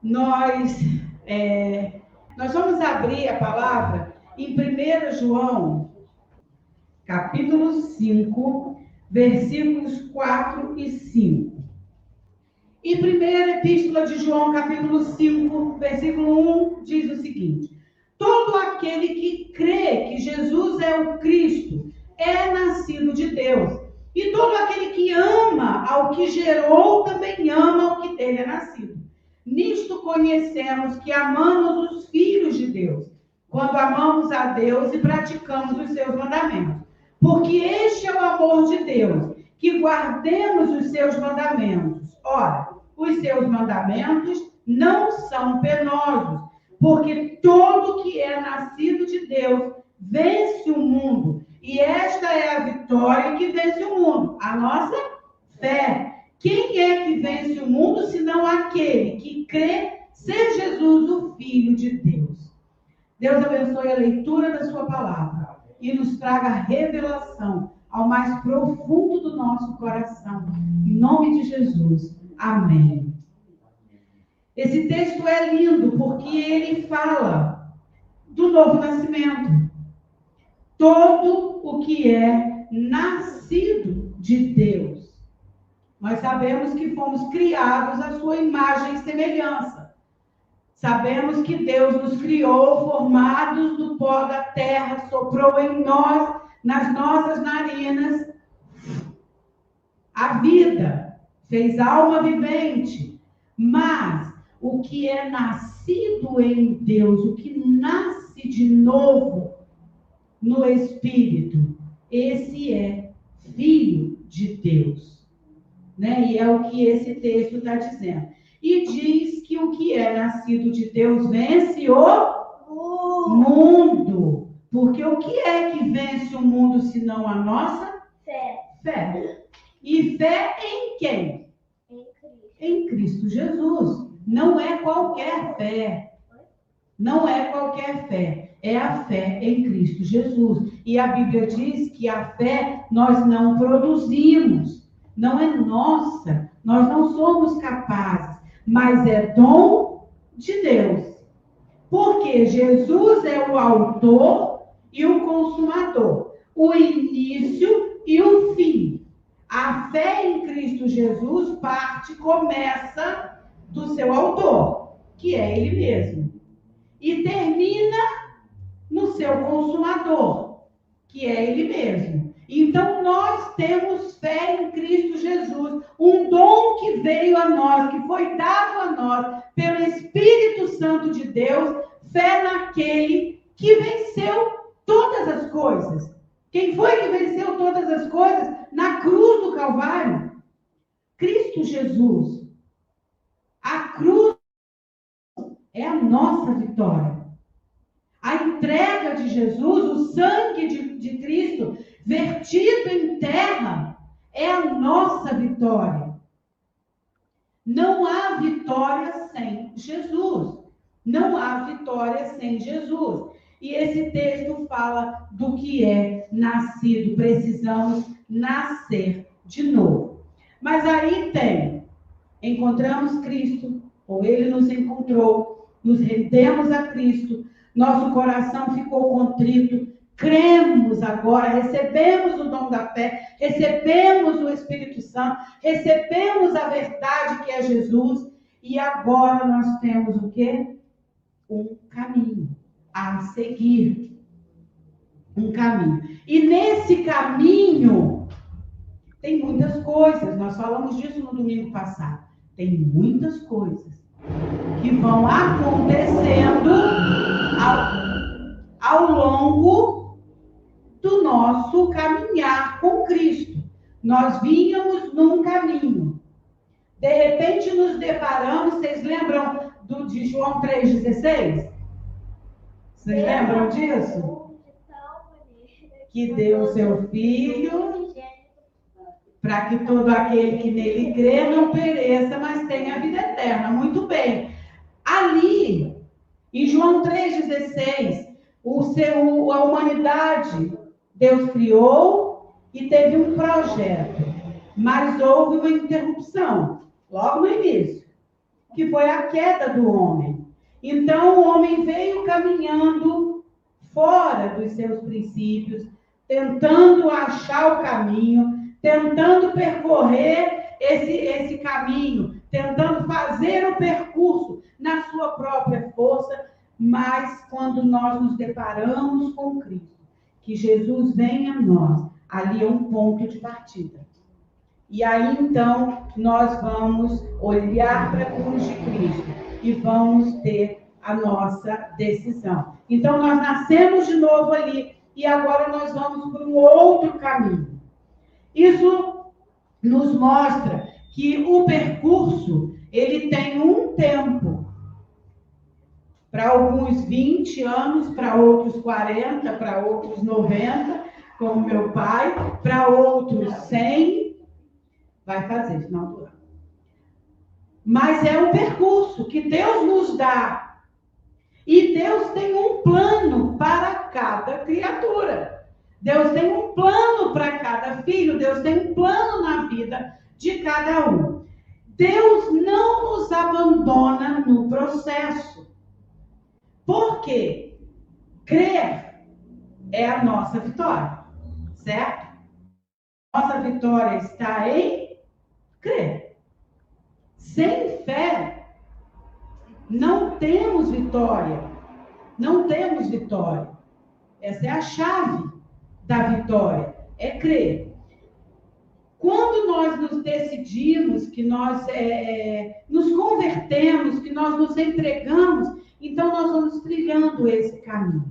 nós, nós vamos abrir a palavra em 1 João, capítulo 5, versículos 4 e 5. E primeira epístola de João, capítulo 5, versículo 1, diz o seguinte: todo aquele que crê que Jesus é o Cristo é nascido de Deus. E todo aquele que ama ao que gerou também ama ao que dele é nascido. Nisto conhecemos que amamos os filhos de Deus, quando amamos a Deus e praticamos os seus mandamentos. Porque este é o amor de Deus, que guardemos os seus mandamentos. Ora, os seus mandamentos não são penosos, porque todo que é nascido de Deus vence o mundo. E esta é a vitória que vence o mundo, a nossa fé. Quem é que vence o mundo, senão aquele que crê ser Jesus, o Filho de Deus? Deus abençoe a leitura da sua palavra e nos traga revelação ao mais profundo do nosso coração. Em nome de Jesus. Amém. Esse texto é lindo porque ele fala do novo nascimento. Todo o que é nascido de Deus. Nós sabemos que fomos criados à sua imagem e semelhança. Sabemos que Deus nos criou formados do pó da terra, soprou em nós, nas nossas narinas, a vida, fez alma vivente. Mas o que é nascido em Deus, o que nasce de novo no Espírito, esse é filho de Deus. Né? E é o que esse texto está dizendo. E diz que o que é nascido de Deus vence o mundo. Porque o que é que vence o mundo, senão a nossa fé? E fé em quem? Em Cristo Jesus. Não é qualquer fé. Não é qualquer fé. É a fé em Cristo Jesus. E a Bíblia diz que a fé nós não produzimos. Não é nossa. Nós não somos capazes. Mas é dom de Deus. Porque Jesus é o autor e o consumador. O início e o fim. A fé em Cristo Jesus começa do seu autor, que é Ele mesmo. E termina no seu consumador, que é Ele mesmo. Então, nós temos fé em Cristo Jesus, um dom que veio a nós, que foi dado a nós pelo Espírito Santo de Deus, fé naquele que venceu todas as coisas. Quem foi que venceu todas as coisas? Na cruz do Calvário. Cristo Jesus. A cruz é a nossa vitória. A entrega de Jesus, o sangue de Cristo, vertido em terra, é a nossa vitória. Não há vitória sem Jesus. Não há vitória sem Jesus. E esse texto fala do que é nascido. Precisamos nascer de novo. Mas aí encontramos Cristo, ou Ele nos encontrou, nos rendemos a Cristo, nosso coração ficou contrito, cremos agora, recebemos o dom da fé, recebemos o Espírito Santo, recebemos a verdade que é Jesus, e agora nós temos o quê? Um caminho a seguir. Um caminho. E nesse caminho tem muitas coisas, nós falamos disso no domingo passado. Tem muitas coisas que vão acontecendo ao longo do nosso caminhar com Cristo. Nós vínhamos num caminho. De repente nos deparamos, vocês lembram de João 3,16? Vocês lembram disso? Que deu o seu Filho para que todo aquele que nele crê não pereça, mas tenha a vida eterna. Muito bem. Ali, em João 3,16, a humanidade, Deus criou e teve um projeto, mas houve uma interrupção, logo no início. que foi a queda do homem. Então, o homem veio caminhando fora dos seus princípios, tentando achar o caminho, tentando percorrer esse caminho, tentando fazer o percurso na sua própria força, mas quando nós nos deparamos com Cristo, que Jesus vem a nós, ali é um ponto de partida. E aí, então, nós vamos olhar para a cruz de Cristo e vamos ter a nossa decisão. Então, nós nascemos de novo ali e agora nós vamos para um outro caminho. Isso nos mostra que o percurso, ele tem um tempo. Para alguns 20 anos, para outros 40, para outros 90, como meu pai, para outros 100, vai fazer final do ano. Mas é um percurso que Deus nos dá. E Deus tem um plano para cada criatura. Deus tem um plano para cada filho. Deus tem um plano na vida de cada um. Deus não nos abandona no processo. Por quê? Crer é a nossa vitória, certo? Nossa vitória está em crer. Sem fé, não temos vitória. Não temos vitória. Essa é a chave da vitória, é crer. Quando nós nos decidimos, que nós nos convertemos, que nós nos entregamos, então nós vamos trilhando esse caminho.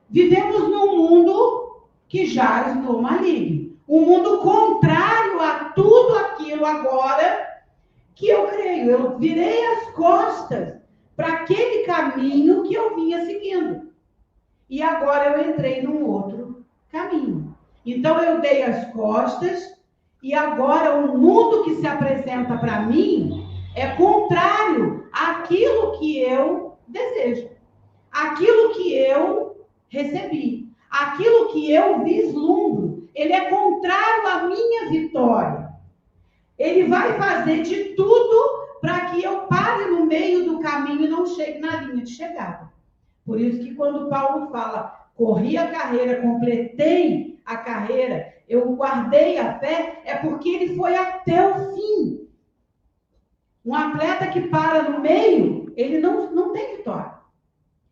Vivemos num mundo que jaz no maligno. Um mundo contrário a tudo aquilo agora que eu creio. Eu virei as costas para aquele caminho que eu vinha seguindo. E agora eu entrei num outro caminho. Então eu dei as costas e agora o mundo que se apresenta para mim é contrário àquilo que eu desejo, aquilo que eu recebi, aquilo que eu vislumbro. Ele é contrário à minha vitória. Ele vai fazer de tudo para que eu pare no meio do caminho e não chegue na linha de chegada. Por isso que quando Paulo fala, corri a carreira, completei a carreira, eu guardei a fé, é porque ele foi até o fim. Um atleta que para no meio, ele não tem vitória.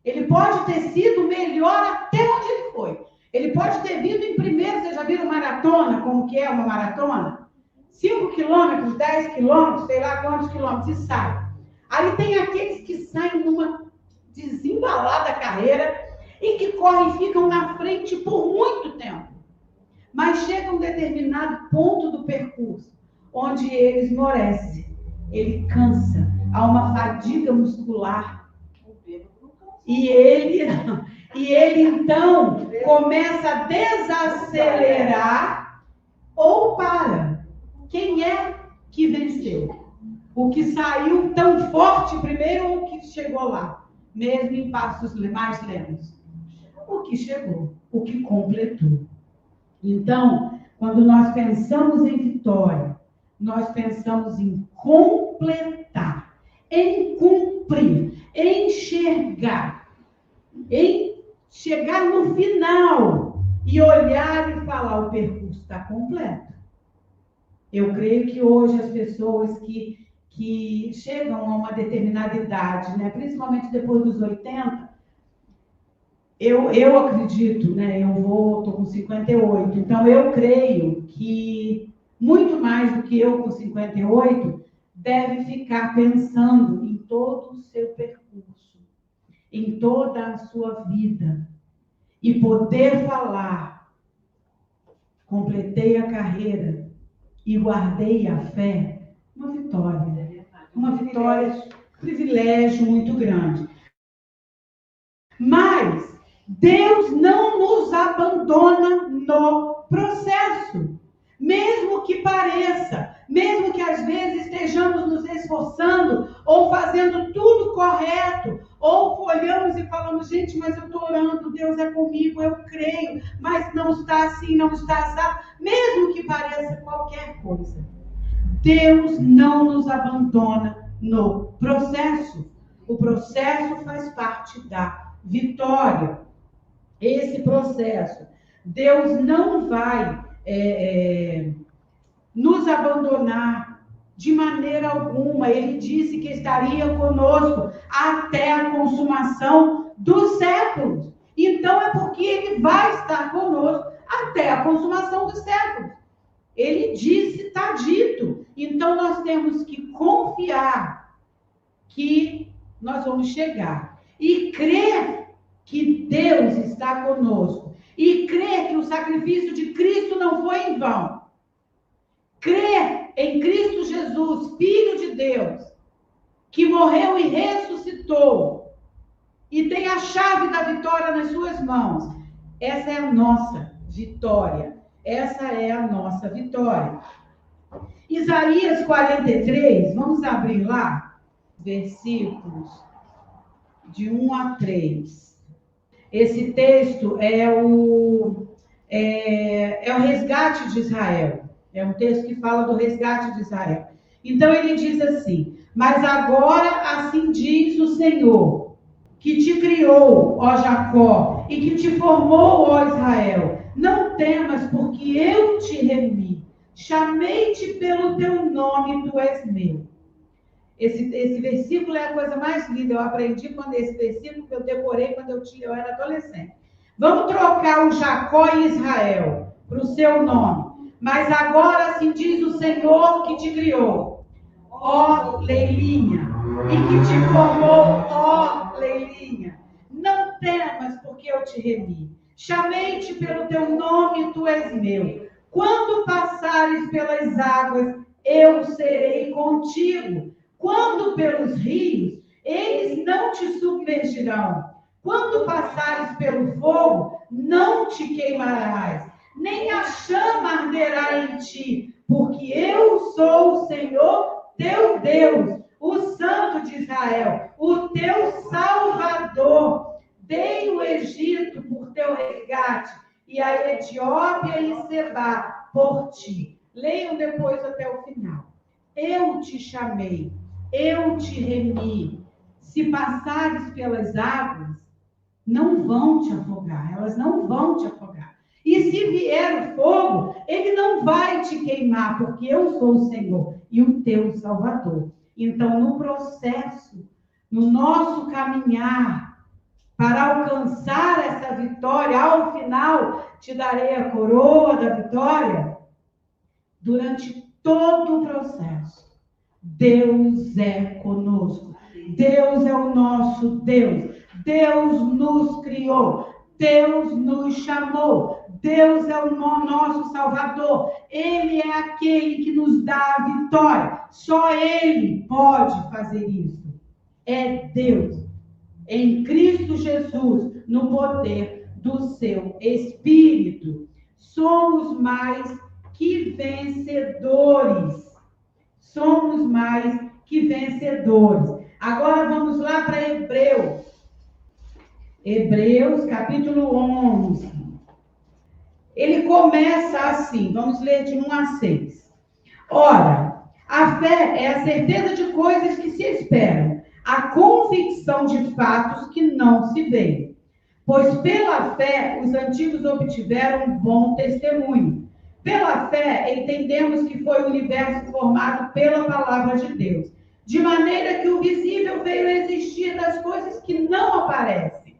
Ele pode ter sido melhor até onde ele foi. Ele pode ter vindo em primeiro, vocês já viram maratona, como que é uma maratona? 5 quilômetros, 10 quilômetros, sei lá quantos quilômetros, e sai. Aí tem aqueles que saem numa desembalada carreira e que correm e ficam na frente por muito tempo. Mas chega um determinado ponto do percurso, onde ele esmorece, ele cansa, há uma fadiga muscular. E ele então começa a desacelerar ou para. Quem é que venceu? O que saiu tão forte primeiro ou o que chegou lá? Mesmo em passos mais lentos. O que chegou, o que completou. Então, quando nós pensamos em vitória, nós pensamos em completar, em cumprir, em enxergar, em chegar no final e olhar e falar, o percurso está completo. Eu creio que hoje as pessoas que chegam a uma determinada idade, né, principalmente depois dos 80, eu acredito, né, estou com 58, então eu creio que muito mais do que eu com 58, deve ficar pensando em todo o seu percurso, em toda a sua vida, e poder falar, completei a carreira e guardei a fé, uma vitória, privilégio muito grande. Mas Deus não nos abandona no processo, mesmo que pareça, mesmo que às vezes estejamos nos esforçando ou fazendo tudo correto, ou olhamos e falamos, gente, mas eu estou orando, Deus é comigo, eu creio, mas não está assim, não está assado, mesmo que pareça qualquer coisa. Deus não nos abandona no processo. O processo faz parte da vitória. Esse processo, Deus não vai nos abandonar de maneira alguma. Ele disse que estaria conosco até a consumação dos séculos. Então é porque Ele vai estar conosco até a consumação dos séculos. Ele disse, está dito. Então nós temos que confiar que nós vamos chegar. E crer que Deus está conosco. E crer que o sacrifício de Cristo não foi em vão. Crer em Cristo Jesus, Filho de Deus, que morreu e ressuscitou. E tem a chave da vitória nas suas mãos. Essa é a nossa vitória. Essa é a nossa vitória. Isaías 43, vamos abrir lá, versículos de 1 a 3. Esse texto é o resgate de Israel. É um texto que fala do resgate de Israel. Então ele diz assim: mas agora assim diz o Senhor, que te criou, ó Jacó, e que te formou, ó Israel. Não temas, porque eu te remi. Chamei-te pelo teu nome, tu és meu. Esse versículo é a coisa mais linda. Eu aprendi quando esse versículo que eu decorei quando eu era adolescente. Vamos trocar o Jacó e Israel para o seu nome. Mas agora assim diz o Senhor que te criou, ó Leilinha, e que te formou, ó Leilinha. Não temas, porque eu te remi. Chamei-te pelo teu nome, tu és meu. Quando passares pelas águas, eu serei contigo. Quando pelos rios, eles não te submergirão. Quando passares pelo fogo, não te queimarás, nem a chama arderá em ti, porque eu sou o Senhor teu Deus, o Santo de Israel, o teu Salvador. Dei o Egito por teu resgate, e a Etiópia e Sebá por ti. Leiam depois até o final. Eu te chamei, eu te remi. Se passares pelas águas, não vão te afogar, elas não vão te afogar. E se vier o fogo, ele não vai te queimar, porque eu sou o Senhor e o teu Salvador. Então, no processo, no nosso caminhar, para alcançar essa vitória, ao final, te darei a coroa da vitória. Durante todo o processo, Deus é conosco. Deus é o nosso Deus. Deus nos criou. Deus nos chamou. Deus é o nosso Salvador. Ele é aquele que nos dá a vitória. Só Ele pode fazer isso. É Deus. Em Cristo Jesus, no poder do seu Espírito. Somos mais que vencedores. Somos mais que vencedores. Agora vamos lá para Hebreus. Hebreus, capítulo 11. Ele começa assim, vamos ler de 1 a 6. Ora, a fé é a certeza de coisas que se esperam, a convicção de fatos que não se veem. Pois pela fé os antigos obtiveram um bom testemunho. Pela fé entendemos que foi o universo formado pela palavra de Deus, de maneira que o visível veio a existir das coisas que não aparecem.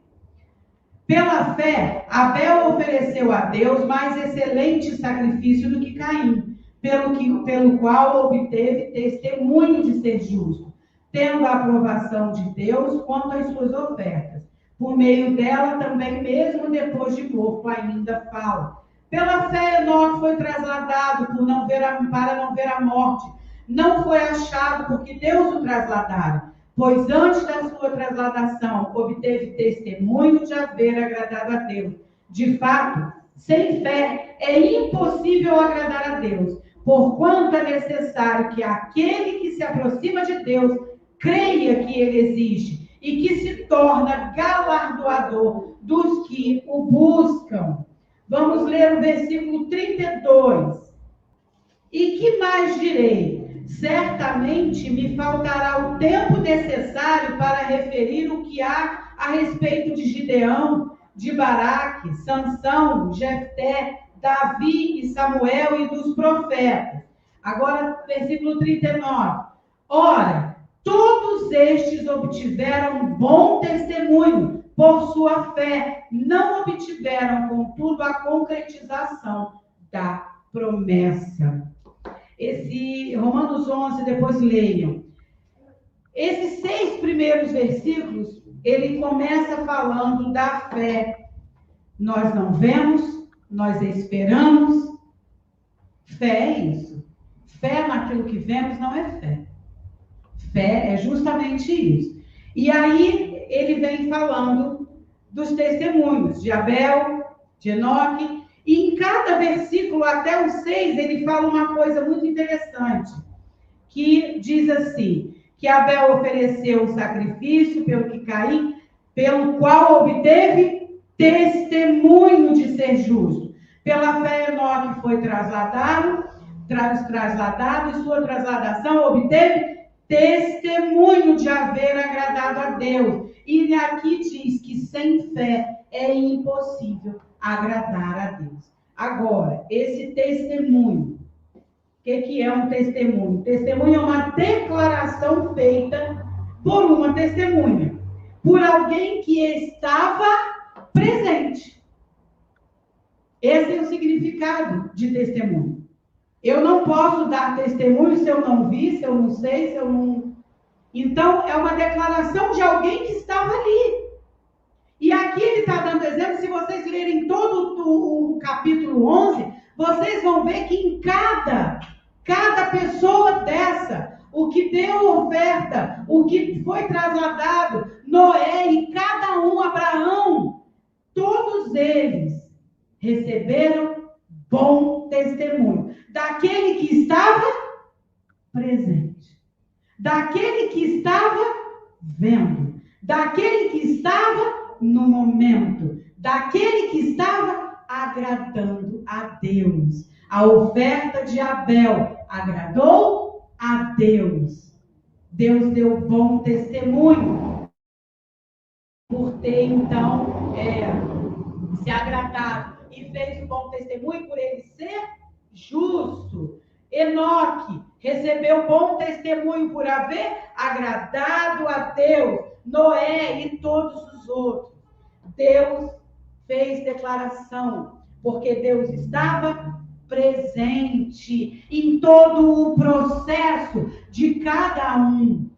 Pela fé, Abel ofereceu a Deus mais excelente sacrifício do que Caim, pelo qual obteve testemunho de ser justo, tendo a aprovação de Deus quanto às suas ofertas. Por meio dela também, mesmo depois de morto, ainda fala. Pela fé, Enoque foi trasladado para não ver a morte. Não foi achado porque Deus o trasladara, pois antes da sua trasladação obteve testemunho de haver agradado a Deus. De fato, sem fé é impossível agradar a Deus, porquanto é necessário que aquele que se aproxima de Deus creia que ele existe e que se torna galardoador dos que o buscam. Vamos ler o versículo 32. E que mais direi? certamente me faltará o tempo necessário para referir o que há a respeito de Gideão, de Baraque, Sansão, Jefté, Davi e Samuel e dos profetas. Agora, versículo 39. Ora, todos estes obtiveram bom testemunho por sua fé, não obtiveram, contudo, a concretização da promessa. Esse Romanos 11, depois leiam. Esses 6 primeiros versículos, ele começa falando da fé. Nós não vemos, nós esperamos. Fé é isso. Fé naquilo que vemos não é fé. Fé é justamente isso. E aí ele vem falando dos testemunhos de Abel, de Enoque, e em cada versículo, até o 6, ele fala uma coisa muito interessante, que diz assim, que Abel ofereceu o sacrifício pelo qual obteve testemunho de ser justo. Pela fé, Enoque foi trasladado, e sua trasladação obteve testemunho de haver agradado a Deus. E aqui diz que sem fé é impossível agradar a Deus. Agora, esse testemunho, o que é um testemunho? Testemunho é uma declaração feita por uma testemunha, por alguém que estava presente. Esse é o significado de testemunho. Eu não posso dar testemunho se eu não vi, se eu não sei, se eu não... Então, é uma declaração de alguém que estava ali. E aqui ele está dando exemplo, se vocês lerem todo o capítulo 11, vocês vão ver que em cada pessoa dessa, o que deu oferta, o que foi trasladado, Noé e cada um, Abraão, todos eles receberam bom testemunho daquele que estava presente, daquele que estava vendo, daquele que estava no momento, daquele que estava agradando a Deus. A oferta de Abel agradou a Deus. Deus deu bom testemunho por ter, então, se agradado e fez um bom testemunho por ele ser justo. Enoque recebeu bom testemunho por haver agradado a Deus. Noé e todos os outros. Deus fez declaração, porque Deus estava presente em todo o processo de cada um.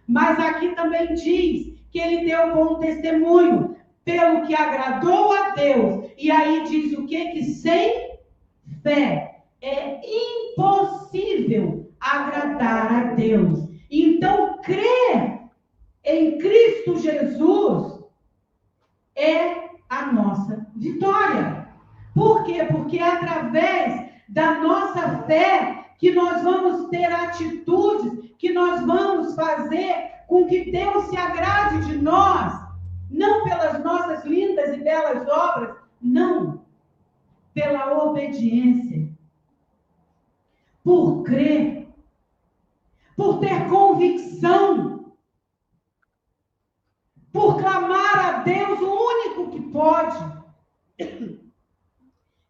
Mas aqui também diz que ele deu bom testemunho pelo que agradou a Deus. E aí diz o quê? Que sem fé é impossível agradar a Deus. Então, crer em Cristo Jesus é a nossa vitória. Por quê? Porque é através da nossa fé que nós vamos ter atitudes, que nós vamos fazer com que Deus se agrade de nós, não pelas nossas lindas e belas obras, não, pela obediência, por crer, por ter convicção, por clamar a Deus, o único que pode.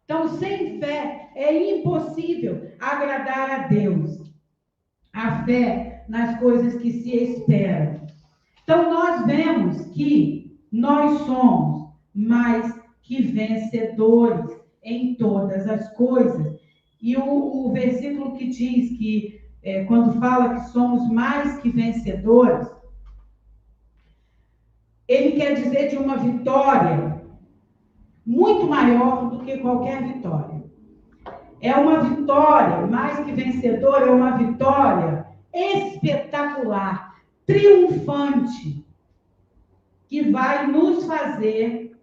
Então, sem fé é impossível agradar a Deus. A fé nas coisas que se esperam. Então, nós vemos que nós somos mais que vencedores em todas as coisas. E o versículo que diz que, quando fala que somos mais que vencedores, ele quer dizer de uma vitória muito maior do que qualquer vitória. É uma vitória, mais que vencedora, é uma vitória espetacular, triunfante, que vai nos fazer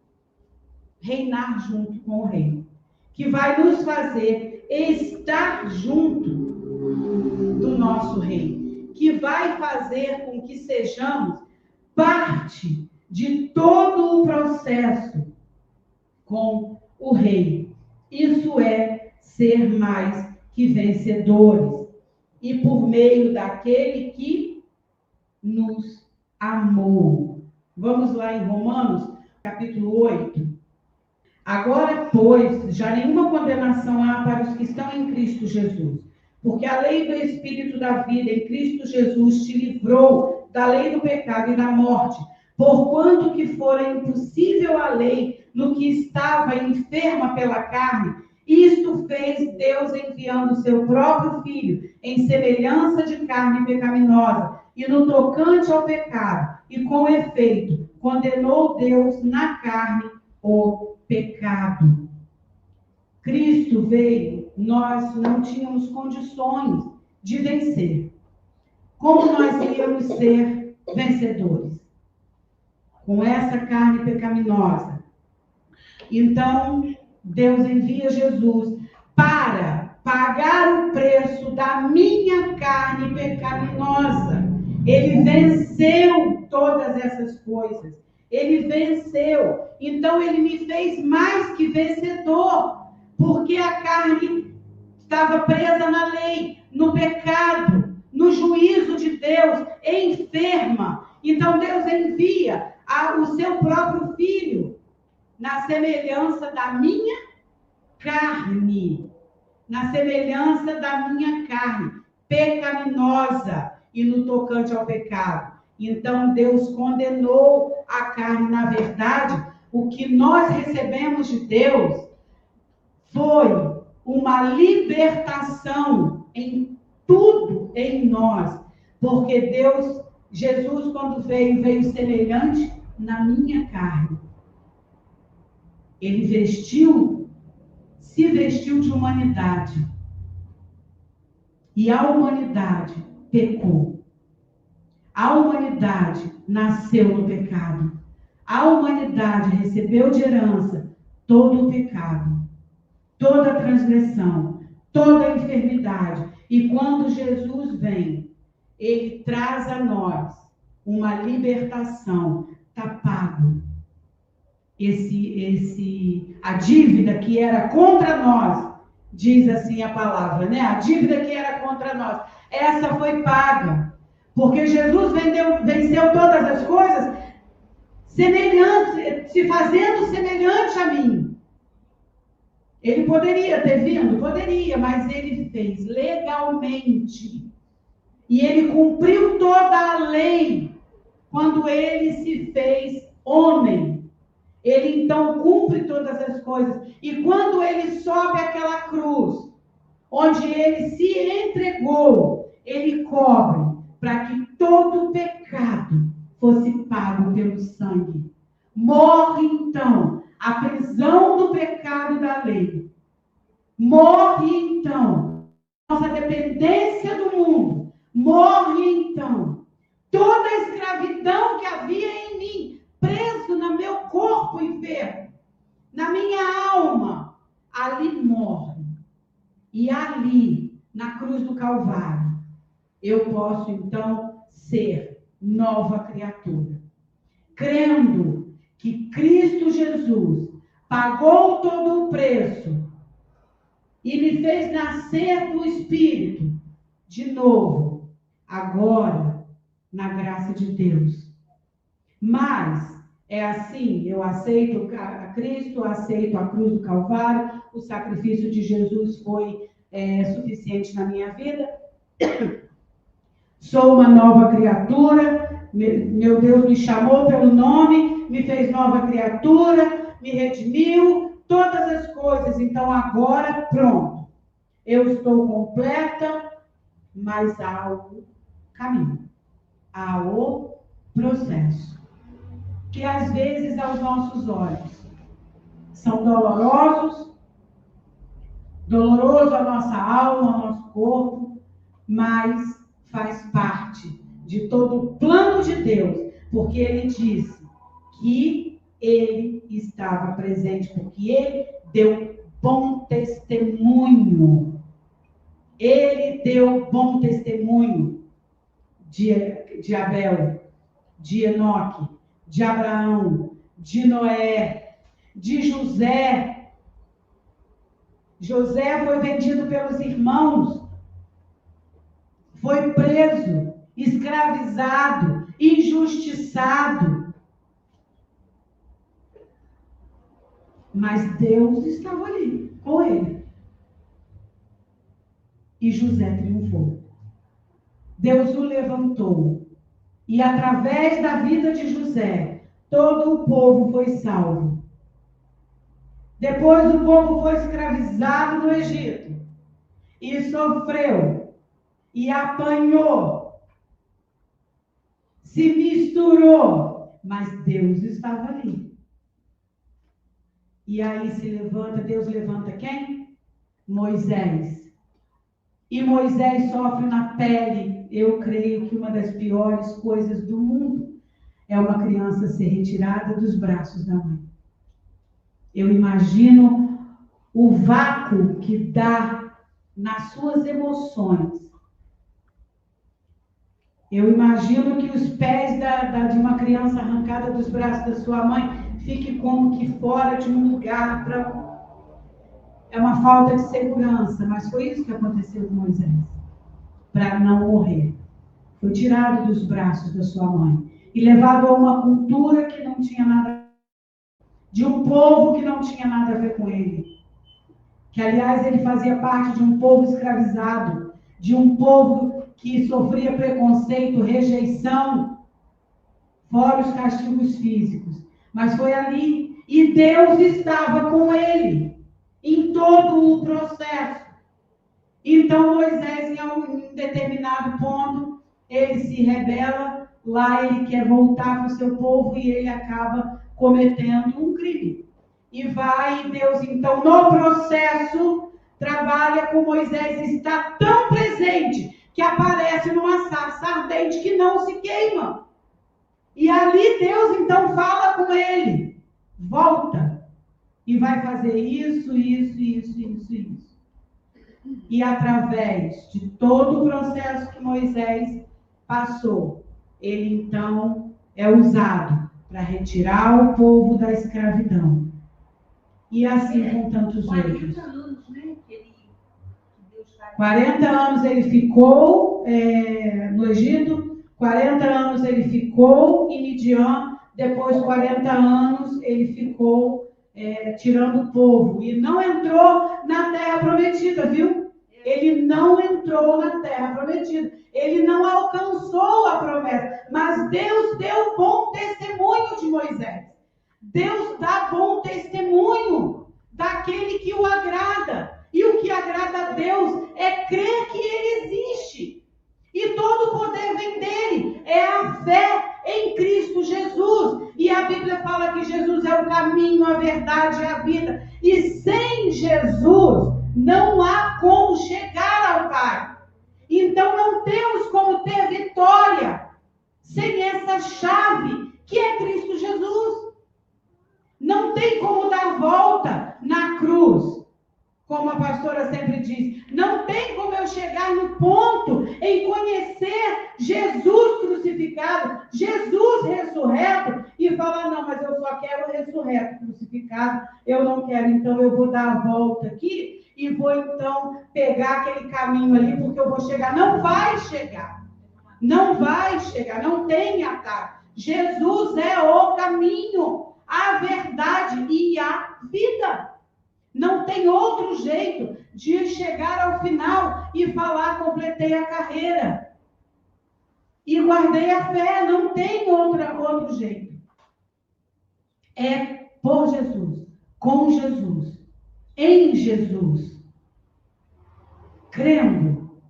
reinar junto com o rei, que vai nos fazer estar junto do nosso rei, que vai fazer com que sejamos parte de todo o processo com o rei. Isso é ser mais que vencedores. e por meio daquele que nos amou. Vamos lá em Romanos, capítulo 8. Agora, pois, já nenhuma condenação há para os que estão em Cristo Jesus, porque a lei do Espírito da vida em Cristo Jesus te livrou da lei do pecado e da morte, porquanto que fora impossível a lei no que estava enferma pela carne, isto fez Deus enviando o seu próprio Filho em semelhança de carne pecaminosa, e no tocante ao pecado, e com efeito, condenou Deus na carne o pecado. Cristo veio, nós não tínhamos condições de vencer. Como nós íamos ser vencedores? Com essa carne pecaminosa. Então, Deus envia Jesus para pagar o preço da minha carne pecaminosa. Ele venceu todas essas coisas. Ele venceu. Então, ele me fez mais que vencedor. Porque a carne estava presa na lei, no pecado, no juízo de Deus, enferma. Então, Deus envia o seu próprio Filho na semelhança da minha carne. Na semelhança da minha carne, pecaminosa e no tocante ao pecado. Então, Deus condenou a carne. Na verdade, o que nós recebemos de Deus foi uma libertação em tudo em nós. Porque Deus, Jesus, quando veio semelhante na minha carne. Ele se vestiu de humanidade. E a humanidade pecou. A humanidade nasceu no pecado. A humanidade recebeu de herança todo o pecado, toda a transgressão, toda a enfermidade. E quando Jesus vem, ele traz a nós uma libertação. Está pago. A dívida que era contra nós, diz assim a palavra, né? A dívida que era contra nós, essa foi paga. Porque Jesus venceu todas as coisas, se fazendo semelhante a mim. Ele poderia ter vindo? Poderia, mas ele fez legalmente. E ele cumpriu toda a lei quando ele se fez homem. Ele então cumpre todas as coisas. E quando ele sobe aquela cruz, onde ele se entregou, ele cobre para que todo pecado fosse pago pelo sangue. Morre então a prisão do pecado e da lei. Morre então nossa dependência do mundo. Morre então toda a escravidão que havia em mim, preso no meu corpo enfermo, na minha alma. Ali morre. E ali, na cruz do Calvário, eu posso então ser nova criatura. Crendo que Cristo Jesus pagou todo o preço e me fez nascer do Espírito de novo, agora, na graça de Deus. Mas é assim, eu aceito a Cristo, aceito a cruz do Calvário, o sacrifício de Jesus foi suficiente na minha vida. Sou uma nova criatura, meu Deus me chamou pelo nome, me fez nova criatura, me redimiu, todas as coisas. Então agora, pronto, eu estou completa, mas há o caminho, há o processo, que às vezes aos nossos olhos são doloroso a nossa alma, ao nosso corpo, mas faz parte de todo o plano de Deus, porque ele disse que ele estava presente, porque ele deu bom testemunho. Ele deu bom testemunho de Abel, de Enoque, de Abraão, de Noé, de José. José foi vendido pelos irmãos. foi preso, escravizado, injustiçado. Mas Deus estava ali com ele. E José triunfou. Deus o levantou. E através da vida de José, todo o povo foi salvo. Depois o povo foi escravizado no Egito. E sofreu. E apanhou. Se misturou. Mas Deus estava ali. E aí Deus levanta quem? Moisés. E Moisés sofre na pele, eu creio que uma das piores coisas do mundo é uma criança ser retirada dos braços da mãe. Eu imagino o vácuo que dá nas suas emoções. Eu imagino que os pés de uma criança arrancada dos braços da sua mãe fiquem como que fora de um lugar para... É uma falta de segurança, mas foi isso que aconteceu com Moisés. Para não morrer. Foi tirado dos braços da sua mãe e levado a uma cultura que não tinha nada a ver, de um povo que não tinha nada a ver com ele. Que, aliás, ele fazia parte de um povo escravizado, de um povo que sofria preconceito, rejeição, fora os castigos físicos. Mas foi ali, e Deus estava com ele em todo o processo. Então Moisés, em um determinado ponto, ele se rebela, lá ele quer voltar para o seu povo e ele acaba cometendo um crime. E vai, Deus então no processo trabalha com Moisés, está tão presente que aparece numa sarça ardente que não se queima. E ali Deus então fala com ele, volta e vai fazer isso. E através de todo o processo que Moisés passou, ele então é usado para retirar o povo da escravidão. E assim com tantos outros. 40 anos, né? 40 anos ele ficou no Egito, 40 anos ele ficou em Midian, depois 40 anos ele ficou tirando o povo. E não entrou na terra prometida, viu? Ele não entrou na terra prometida. Ele não alcançou a promessa. Mas Deus deu bom testemunho de Moisés. Deus dá bom testemunho daquele que o agrada. E o que agrada a Deus é crer que Ele existe. E todo o poder vem dele. É a fé em Cristo Jesus. E a Bíblia fala que Jesus é o caminho, a verdade e a vida. E sem Jesus não há como chegar ao Pai. Então não temos como ter vitória sem essa chave que é Cristo Jesus. Não tem como dar volta na cruz. Como a pastora sempre diz, não tem como eu chegar no ponto em conhecer Jesus crucificado, Jesus ressurreto, e falar, não, mas eu só quero o ressurreto crucificado, eu não quero, então eu vou dar a volta aqui e vou então pegar aquele caminho ali, porque eu vou chegar. Não vai chegar, não vai chegar, não tem atalho. Jesus é o caminho, a verdade e a vida. Não tem outro jeito de chegar ao final e falar, completei a carreira e guardei a fé. Não tem outro jeito. É por Jesus, com Jesus, em Jesus, crendo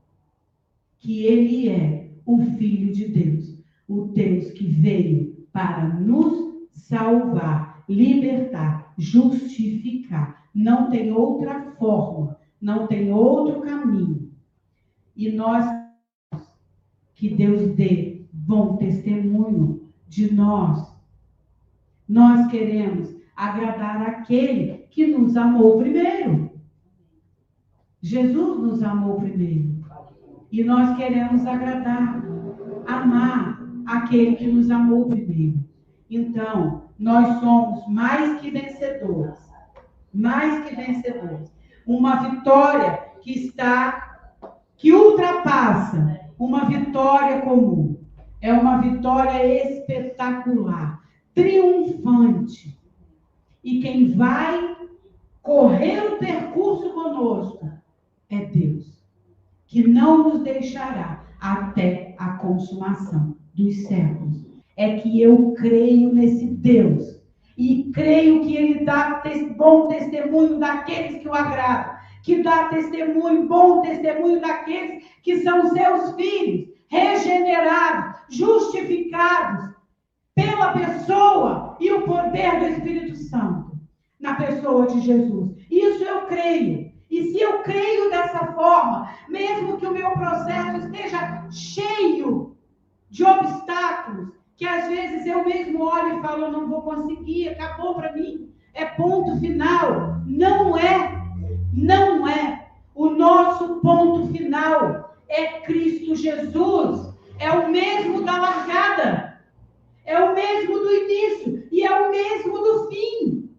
que Ele é o Filho de Deus, o Deus que veio para nos salvar, libertar, justificar. Não tem outra forma, não tem outro caminho. E nós, que Deus dê bom testemunho de nós. Nós queremos agradar aquele que nos amou primeiro. Jesus nos amou primeiro. E nós queremos agradar, amar aquele que nos amou primeiro. Então, nós somos mais que vencedores. Mais que vencedores. Uma vitória que ultrapassa uma vitória comum. É uma vitória espetacular, triunfante. E quem vai correr o percurso conosco é Deus, que não nos deixará até a consumação dos séculos. É que eu creio nesse Deus e creio que Ele dá bom testemunho daqueles que o agradam, que dá testemunho, bom testemunho daqueles que são seus filhos, regenerados, justificados pela pessoa e o poder do Espírito Santo, na pessoa de Jesus. Isso eu creio. E se eu creio dessa forma, mesmo que o meu processo esteja cheio de obstáculos, que às vezes eu mesmo olho e falo, eu não vou conseguir, acabou para mim, é ponto final. Não é. Não é. O nosso ponto final é Cristo Jesus. É o mesmo da largada. É o mesmo do início. E é o mesmo do fim.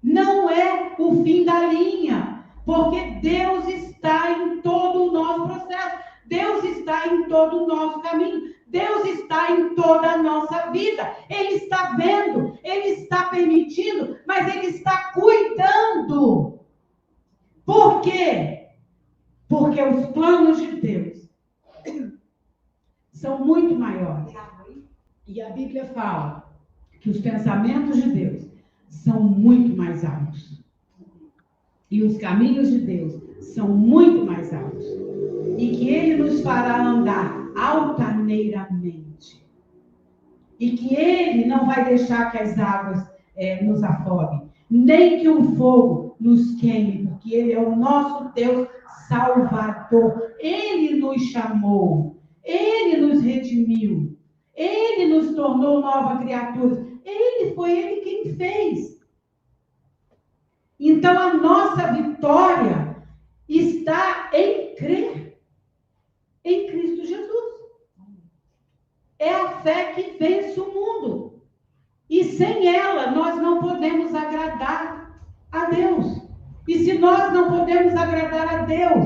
Não é o fim da linha. Porque Deus está em todo o nosso processo. Deus está em todo o nosso caminho. Deus está em toda a nossa vida. Ele está vendo, Ele está permitindo, mas Ele está cuidando. Por quê? Porque os planos de Deus são muito maiores. E a Bíblia fala que os pensamentos de Deus são muito mais altos. E os caminhos de Deus são muito mais altos. E que Ele nos fará andar altaneiramente. E que Ele não vai deixar que as águas nos afoguem, nem que o fogo nos queime, porque Ele é o nosso Deus Salvador. Ele nos chamou, Ele nos redimiu, Ele nos tornou nova criatura. Foi Ele quem fez. Então a nossa vitória está em crer em Cristo Jesus. É a fé que vence o mundo. E sem ela, nós não podemos agradar a Deus. E se nós não podemos agradar a Deus,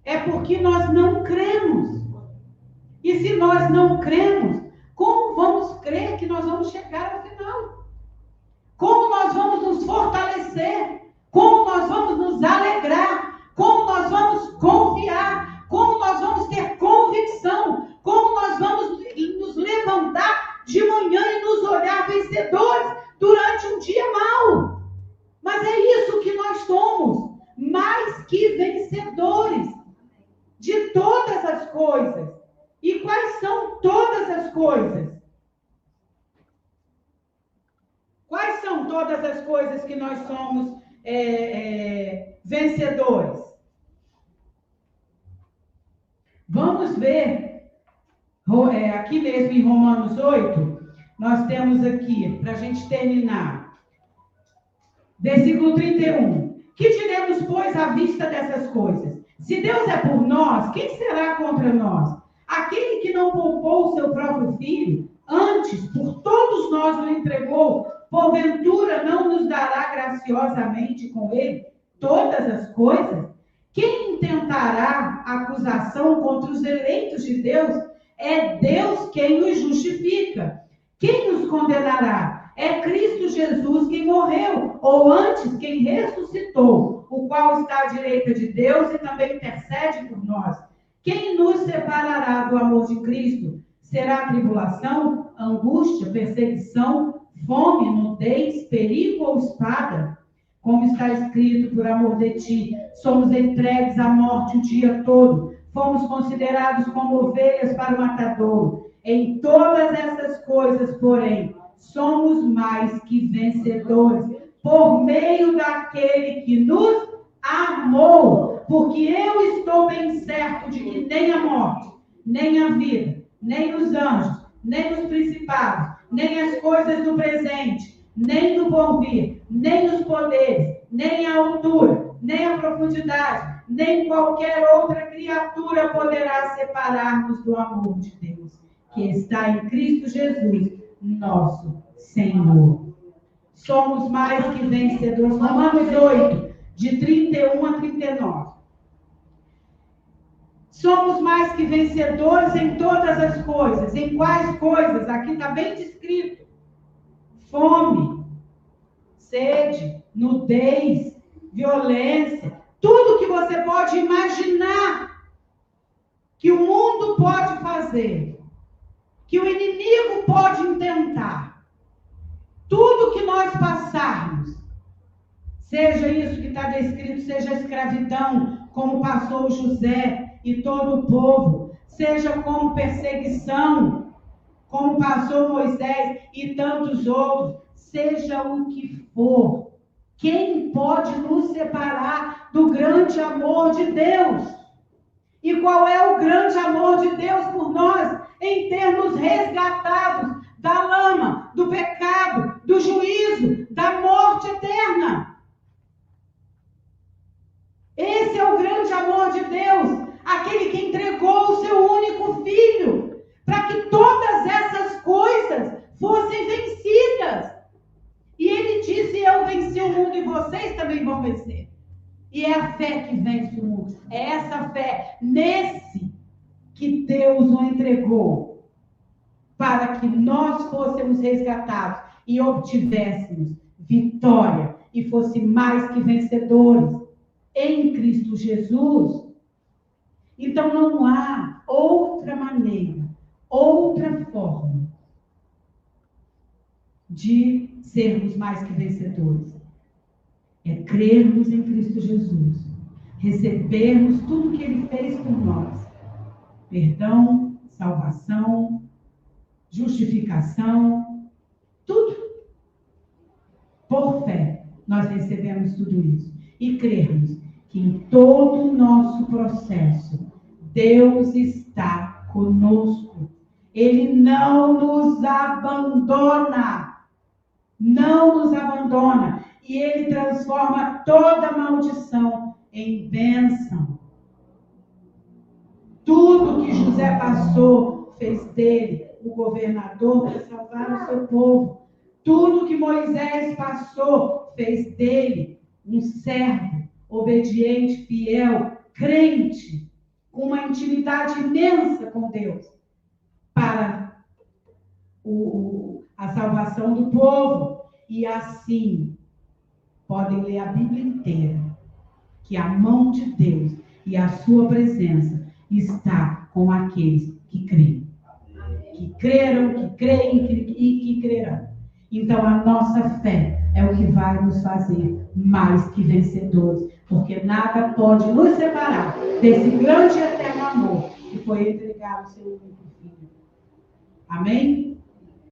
é porque nós não cremos. E se nós não cremos, como vamos crer que nós vamos chegar ao final? Como nós vamos nos fortalecer? Como nós vamos nos alegrar? Como nós vamos confiar? Como nós vamos ter convicção? Como nós vamos nos levantar de manhã e nos olhar vencedores durante um dia mau? Mas é isso que nós somos, mais que vencedores de todas as coisas. E quais são todas as coisas? Quais são todas as coisas que nós somos vencedores? Vamos ver, aqui mesmo em Romanos 8, nós temos aqui, para a gente terminar, versículo 31. Que diremos, pois, à vista dessas coisas? Se Deus é por nós, quem será contra nós? Aquele que não poupou o seu próprio filho, antes, por todos nós o entregou, porventura não nos dará graciosamente com ele todas as coisas? Quem intentará acusação contra os eleitos de Deus? É Deus quem os justifica. Quem os condenará? É Cristo Jesus quem morreu, ou antes quem ressuscitou, o qual está à direita de Deus e também intercede por nós. Quem nos separará do amor de Cristo? Será tribulação, angústia, perseguição, fome, nudez, perigo ou espada? Como está escrito, por amor de ti, somos entregues à morte o dia todo. Fomos considerados como ovelhas para o matadouro. Em todas essas coisas, porém, somos mais que vencedores, por meio daquele que nos amou. Porque eu estou bem certo de que nem a morte, nem a vida, nem os anjos, nem os principados, nem as coisas do presente, nem do porvir, nem os poderes, nem a altura, nem a profundidade, nem qualquer outra criatura poderá separar-nos do amor de Deus, que está em Cristo Jesus, nosso Senhor. Somos mais que vencedores. Romanos 8, de 31 a 39. Somos mais que vencedores em todas as coisas. Em quais coisas? Aqui está bem descrito. Fome, sede, nudez, violência. Tudo que você pode imaginar que o mundo pode fazer, que o inimigo pode intentar. Tudo que nós passarmos, seja isso que está descrito, seja a escravidão, como passou José e todo o povo, seja como perseguição, como passou Moisés e tantos outros, seja o que for, quem pode nos separar do grande amor de Deus? E qual é o grande amor de Deus por nós? Em termos resgatados da lama, do pecado, do juízo, da morte eterna. Esse é o grande amor de Deus, aquele que entregou o seu único filho, para que todas essas coisas fossem vencidas. E ele disse: eu venci o mundo e vocês também vão vencer. E é a fé que vence o mundo. É essa fé nesse que Deus o entregou, para que nós fôssemos resgatados e obtivéssemos vitória e fosse mais que vencedores em Cristo Jesus. Então não há outra maneira, outra forma de sermos mais que vencedores. É crermos em Cristo Jesus, recebermos tudo que Ele fez por nós. Perdão, salvação, justificação, tudo. Por fé, nós recebemos tudo isso. E crermos que em todo o nosso processo, Deus está conosco. Ele não nos abandona. Não nos abandona. E Ele transforma toda maldição em bênção. Tudo que José passou fez dele o governador para salvar o seu povo. Tudo que Moisés passou fez dele um servo obediente, fiel, crente, com uma intimidade imensa com Deus, para a salvação do povo. E assim, podem ler a Bíblia inteira, que a mão de Deus e a sua presença está com aqueles que creem. Que creram, que creem e que crerão. Então a nossa fé é o que vai nos fazer mais que vencedores, porque nada pode nos separar desse grande e eterno amor que foi entregado ao seu único filho. Amém?